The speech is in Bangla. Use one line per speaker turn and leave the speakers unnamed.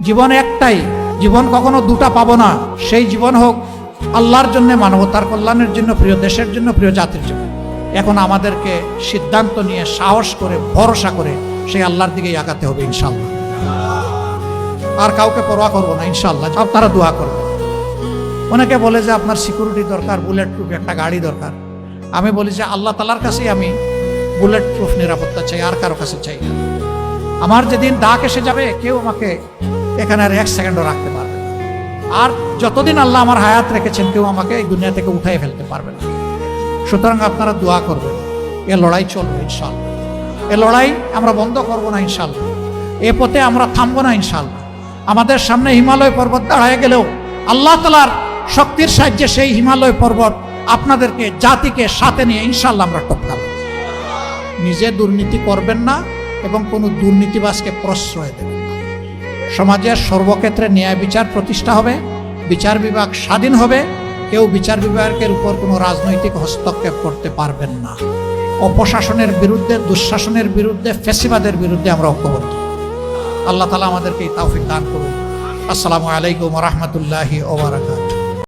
জীবন একটাই, জীবন কখনো দুটা পাবো না। সেই জীবন হোক আল্লাহর জন্য, মানবতার কল্যাণের জন্য, প্রিয় দেশের জন্য, প্রিয় জাতির জন্য। এখন আমাদেরকে সিদ্ধান্ত নিয়ে সাহস করে ভরসা করে সেই আল্লাহর দিকেই আগাতে হবে ইনশাআল্লাহ। আর কাউকে পরোয়া করবো না ইনশাআল্লাহ। আপনারা দোয়া করবেন। অনেকে বলে যে আপনার সিকিউরিটি দরকার, বুলেট প্রুফ একটা গাড়ি দরকার। আমি বলি যে আল্লাহ তাআলার কাছেই আমি বুলেট প্রুফ নিরাপত্তা চাই, আর কারো কাছে চাই না। আমার যেদিন ডাক এসে যাবে, কেউ আমাকে এখানে আর 1 সেকেন্ডও রাখতে পারবে না। আর যতদিন আল্লাহ আমার হায়াত রেখেছেন, কেউ আমাকে এই দুনিয়া থেকে উঠাই ফেলতে পারবে না। সুতরাং আপনারা দোয়া করবেন। এ লড়াই চলবে ইনশাআল্লাহ। এ লড়াই আমরা বন্ধ করব না ইনশাআল্লাহ। এ পথে আমরা থামবো না ইনশাআল্লাহ। আমাদের সামনে হিমালয় পর্বত দাঁড়ায় গেলেও আল্লাহ তাআলার শক্তির সাহায্যে সেই হিমালয় পর্বত আপনাদেরকে, জাতিকে সাথে নিয়ে ইনশাআল্লাহ আমরা টপকাবো। নিজে দুর্নীতি করবেন না এবং কোনো দুর্নীতিবাজকে প্রশ্রয় দেবেন না। সমাজের সর্বক্ষেত্রে ন্যায় বিচার প্রতিষ্ঠা হবে, বিচার বিভাগ স্বাধীন হবে। কেউ বিচার বিভাগের উপর কোনো রাজনৈতিক হস্তক্ষেপ করতে পারবেন না। অপশাসনের বিরুদ্ধে, দুঃশাসনের বিরুদ্ধে, ফ্যাসিবাদের বিরুদ্ধে আমরা ঐক্যবদ্ধ। আল্লাহ তাআলা আমাদেরকে এই তৌফিক দান করুন। আসসালামু আলাইকুম ওয়া রাহমাতুল্লাহি ওয়া বারাকাতুহু।